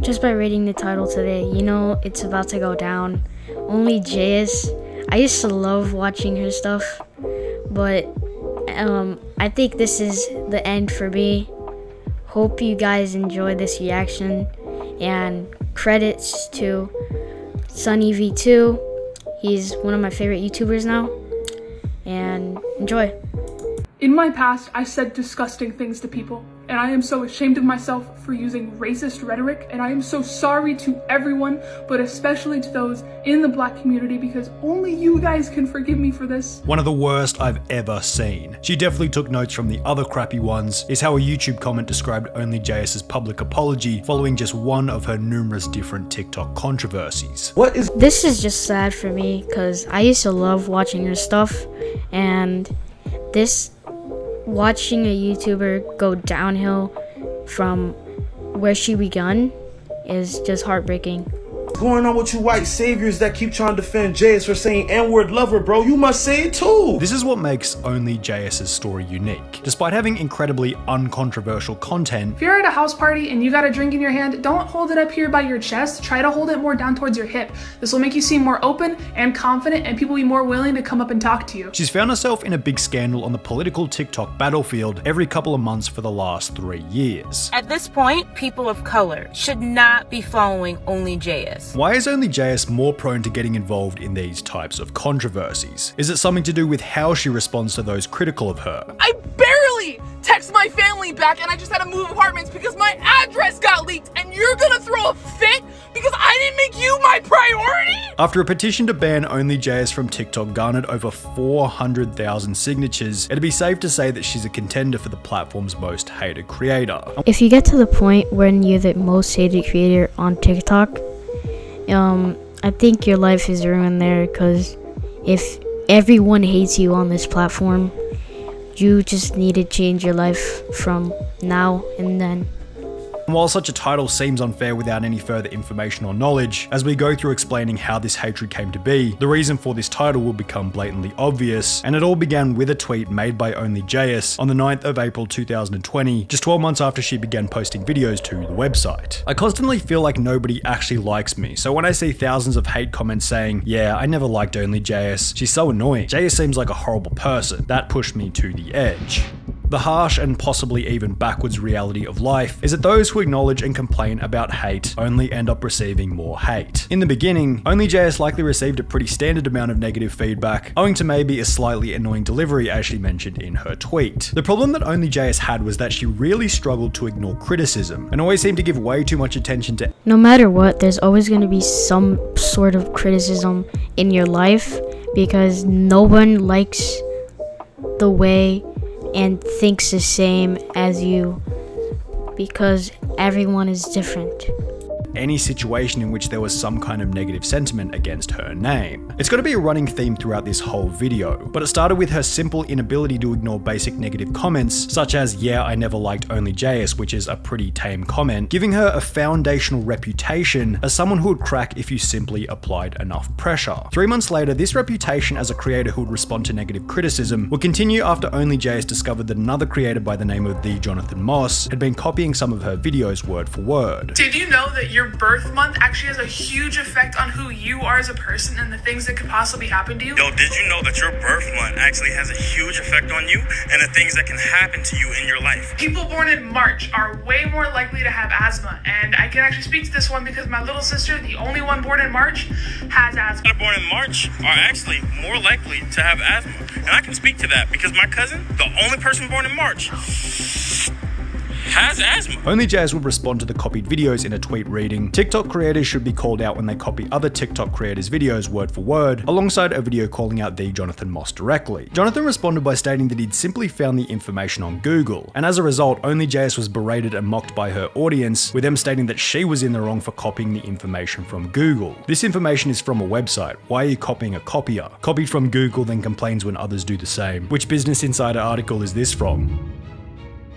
just by reading the title today, you know it's about to go down. OnlyJayus, I used to love watching her stuff, but I think this is the end for me. Hope you guys enjoy this reaction, and credits to SunnyV2. He's one of my favorite YouTubers now, and enjoy. In my past, I said disgusting things to people, and I am so ashamed of myself for using racist rhetoric, and I am so sorry to everyone, but especially to those in the black community, because only you guys can forgive me for this. One of the worst I've ever seen. She definitely took notes from the other crappy ones, is how a YouTube comment described OnlyJayus' public apology following just one of her numerous different TikTok controversies. This is just sad for me, because I used to love watching her stuff, and watching a YouTuber go downhill from where she begun is just heartbreaking. What's going on with you white saviors that keep trying to defend Jayus for saying N-word lover, bro? You must say it too. This is what makes OnlyJayus' story unique. Despite having incredibly uncontroversial content, If you're at a house party and you got a drink in your hand, don't hold it up here by your chest. Try to hold it more down towards your hip. This will make you seem more open and confident, and people will be more willing to come up and talk to you. she's found herself in a big scandal on the political TikTok battlefield every couple of months for the last 3 years. At this point, people of color should not be following OnlyJayus. Why is OnlyJayus more prone to getting involved in these types of controversies? Is it something to do with how she responds to those critical of her? I barely text my family back, and I just had to move apartments because my address got leaked, and you're gonna throw a fit because I didn't make you my priority? After a petition to ban OnlyJayus from TikTok garnered over 400,000 signatures, it'd be safe to say that she's a contender for the platform's most hated creator. If you get to the point when you're the most hated creator on TikTok, I think your life is ruined there, because if everyone hates you on this platform, you just need to change your life from now and then. While such a title seems unfair without any further information or knowledge, as we go through explaining how this hatred came to be, the reason for this title will become blatantly obvious, and it all began with a tweet made by OnlyJayus on the 9th of April 2020, just 12 months after she began posting videos to the website. I constantly feel like nobody actually likes me, so when I see thousands of hate comments saying, yeah, I never liked OnlyJayus, she's so annoying, Jayus seems like a horrible person, that pushed me to the edge. The harsh and possibly even backwards reality of life is that those who acknowledge and complain about hate only end up receiving more hate. In the beginning, OnlyJayus likely received a pretty standard amount of negative feedback, owing to maybe a slightly annoying delivery as she mentioned in her tweet. The problem that OnlyJayus had was that she really struggled to ignore criticism, and always seemed to give way too much attention to. No matter what, there's always going to be some sort of criticism in your life, because no one likes the way and thinks the same as you, because everyone is different. Any situation in which there was some kind of negative sentiment against her name. It's got to be a running theme throughout this whole video, but it started with her simple inability to ignore basic negative comments, such as, yeah, I never liked OnlyJayus, which is a pretty tame comment, giving her a foundational reputation as someone who would crack if you simply applied enough pressure. 3 months later, this reputation as a creator who would respond to negative criticism would continue after OnlyJayus discovered that another creator by the name of the Jonathan Moss had been copying some of her videos word for word. Did you know that your birth month actually has a huge effect on who you are as a person and the things that could possibly happen to you? Yo, did you know that your birth month actually has a huge effect on you and the things that can happen to you in your life? People born in March are way more likely to have asthma, and I can actually speak to this one because my little sister, the only one born in March, has asthma. People born in March are actually more likely to have asthma, and I can speak to that because my cousin, the only person born in March, has asthma. OnlyJayus would respond to the copied videos in a tweet reading, TikTok creators should be called out when they copy other TikTok creators' videos word for word, alongside a video calling out the Jonathan Moss directly. Jonathan responded by stating that he'd simply found the information on Google, and as a result, OnlyJayus was berated and mocked by her audience, with them stating that she was in the wrong for copying the information from Google. This information is from a website. Why are you copying a copier? Copied from Google, then complains when others do the same. Which Business Insider article is this from?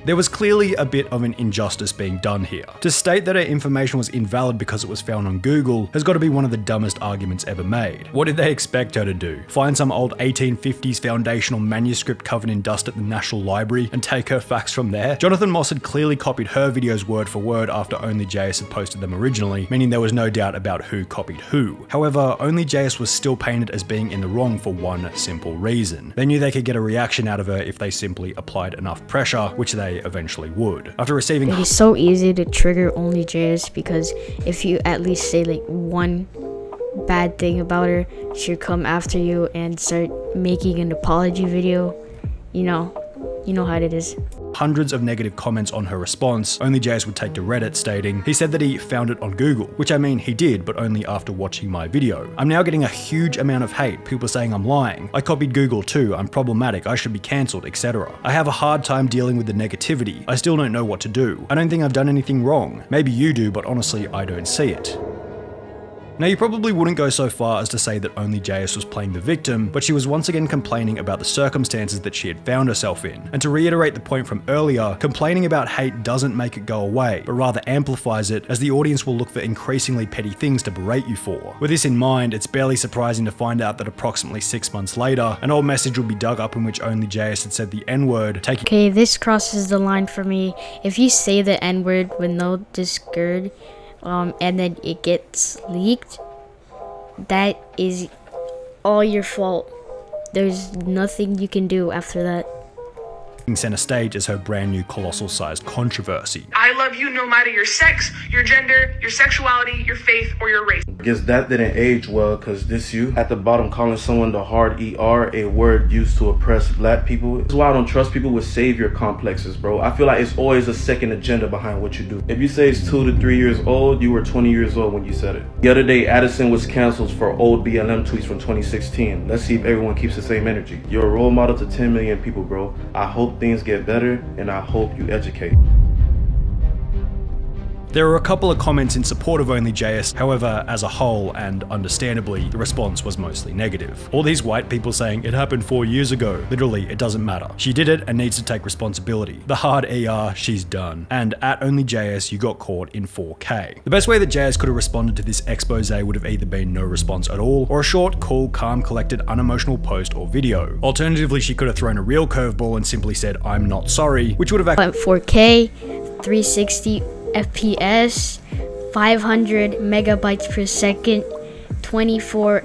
There was clearly a bit of an injustice being done here. To state that her information was invalid because it was found on Google has got to be one of the dumbest arguments ever made. What did they expect her to do? Find some old 1850s foundational manuscript covered in dust at the National Library and take her facts from there? Jonathan Moss had clearly copied her videos word for word after OnlyJayus had posted them originally, meaning there was no doubt about who copied who. However, OnlyJayus was still painted as being in the wrong for one simple reason. They knew they could get a reaction out of her if they simply applied enough pressure, which they eventually would. After receiving It is so easy to trigger OnlyJayus because if you at least say like one bad thing about her, she'll come after you and start making an apology video. You know how it is. Hundreds of negative comments on her response, OnlyJayus would take to Reddit stating, he said that he found it on Google, which I mean he did, but only after watching my video. I'm now getting a huge amount of hate, people saying I'm lying. I copied Google too, I'm problematic, I should be cancelled, etc. I have a hard time dealing with the negativity. I still don't know what to do. I don't think I've done anything wrong. Maybe you do, but honestly, I don't see it. Now, you probably wouldn't go so far as to say that OnlyJayus was playing the victim, but she was once again complaining about the circumstances that she had found herself in. And to reiterate the point from earlier, complaining about hate doesn't make it go away, but rather amplifies it, as the audience will look for increasingly petty things to berate you for. With this in mind, it's barely surprising to find out that approximately 6 months later, an old message would be dug up in which OnlyJayus had said the N-word, taking— Okay, this crosses the line for me. If you say the N-word with no disgird, and then it gets leaked, that is all your fault. There's nothing you can do after that. center stage as her brand new colossal-sized controversy. I love you no matter your sex, your gender, your sexuality, your faith, or your race. I guess that didn't age well, because this you at the bottom calling someone the hard ER, a word used to oppress black people. This is why I don't trust people with savior complexes, bro. I feel like it's always a second agenda behind what you do. If you say it's 2 to 3 years old, you were 20 years old when you said it. The other day, Addison was canceled for old BLM tweets from 2016. Let's see if everyone keeps the same energy. You're a role model to 10 million people, bro. I hope things get better, and I hope you educate. There were a couple of comments in support of OnlyJayus, however, as a whole, and understandably, the response was mostly negative. All these white people saying, it happened 4 years ago. Literally, it doesn't matter. She did it and needs to take responsibility. The hard ER, she's done. And at OnlyJayus, you got caught in 4K. The best way that Jayus could have responded to this expose would have either been no response at all, or a short, cool, calm, collected, unemotional post or video. Alternatively, she could have thrown a real curveball and simply said, I'm not sorry, which would have At 4K, 360 FPS, 500 megabytes per second, 24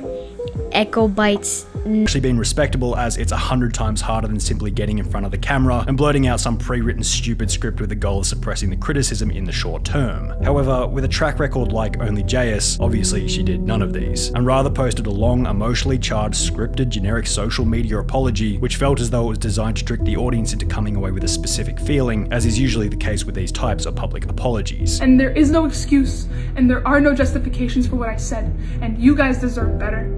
echobytes. actually been respectable, as it's 100 times harder than simply getting in front of the camera and blurting out some pre-written stupid script with the goal of suppressing the criticism in the short term. However, with a track record like OnlyJayus, obviously she did none of these, and rather posted a long, emotionally charged, scripted, generic social media apology, which felt as though it was designed to trick the audience into coming away with a specific feeling, as is usually the case with these types of public apologies. And there is no excuse, and there are no justifications for what I said, and you guys deserve better.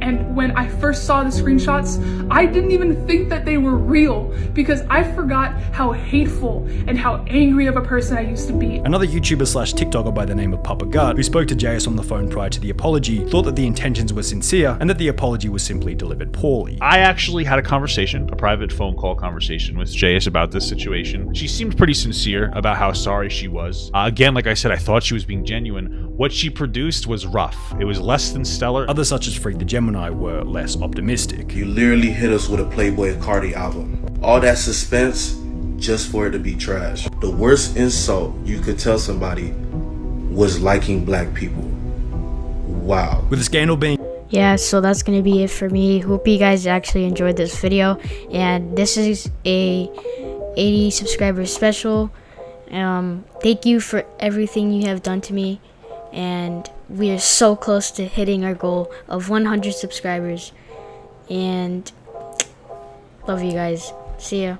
And when I first saw the screenshots, I didn't even think that they were real, because I forgot how hateful and how angry of a person I used to be. Another YouTuber slash TikToker by the name of Papa Gut, who spoke to Jayus on the phone prior to the apology, thought that the intentions were sincere and that the apology was simply delivered poorly. I actually had a conversation, a private phone call conversation with Jayus about this situation. She seemed pretty sincere about how sorry she was. Again, like I said, I thought she was being genuine. What she produced was rough. It was less than stellar. Others such as Freak the Gemini were less optimistic. You literally hit us with a Playboy Cardi album. All that suspense just for it to be trash. The worst insult you could tell somebody was liking black people. Wow. With the scandal being Yeah, so that's gonna be it for me. Hope you guys actually enjoyed this video, and this is a 80 subscriber special. Thank you for everything you have done to me, and we are so close to hitting our goal of 100 subscribers, and love you guys. See ya.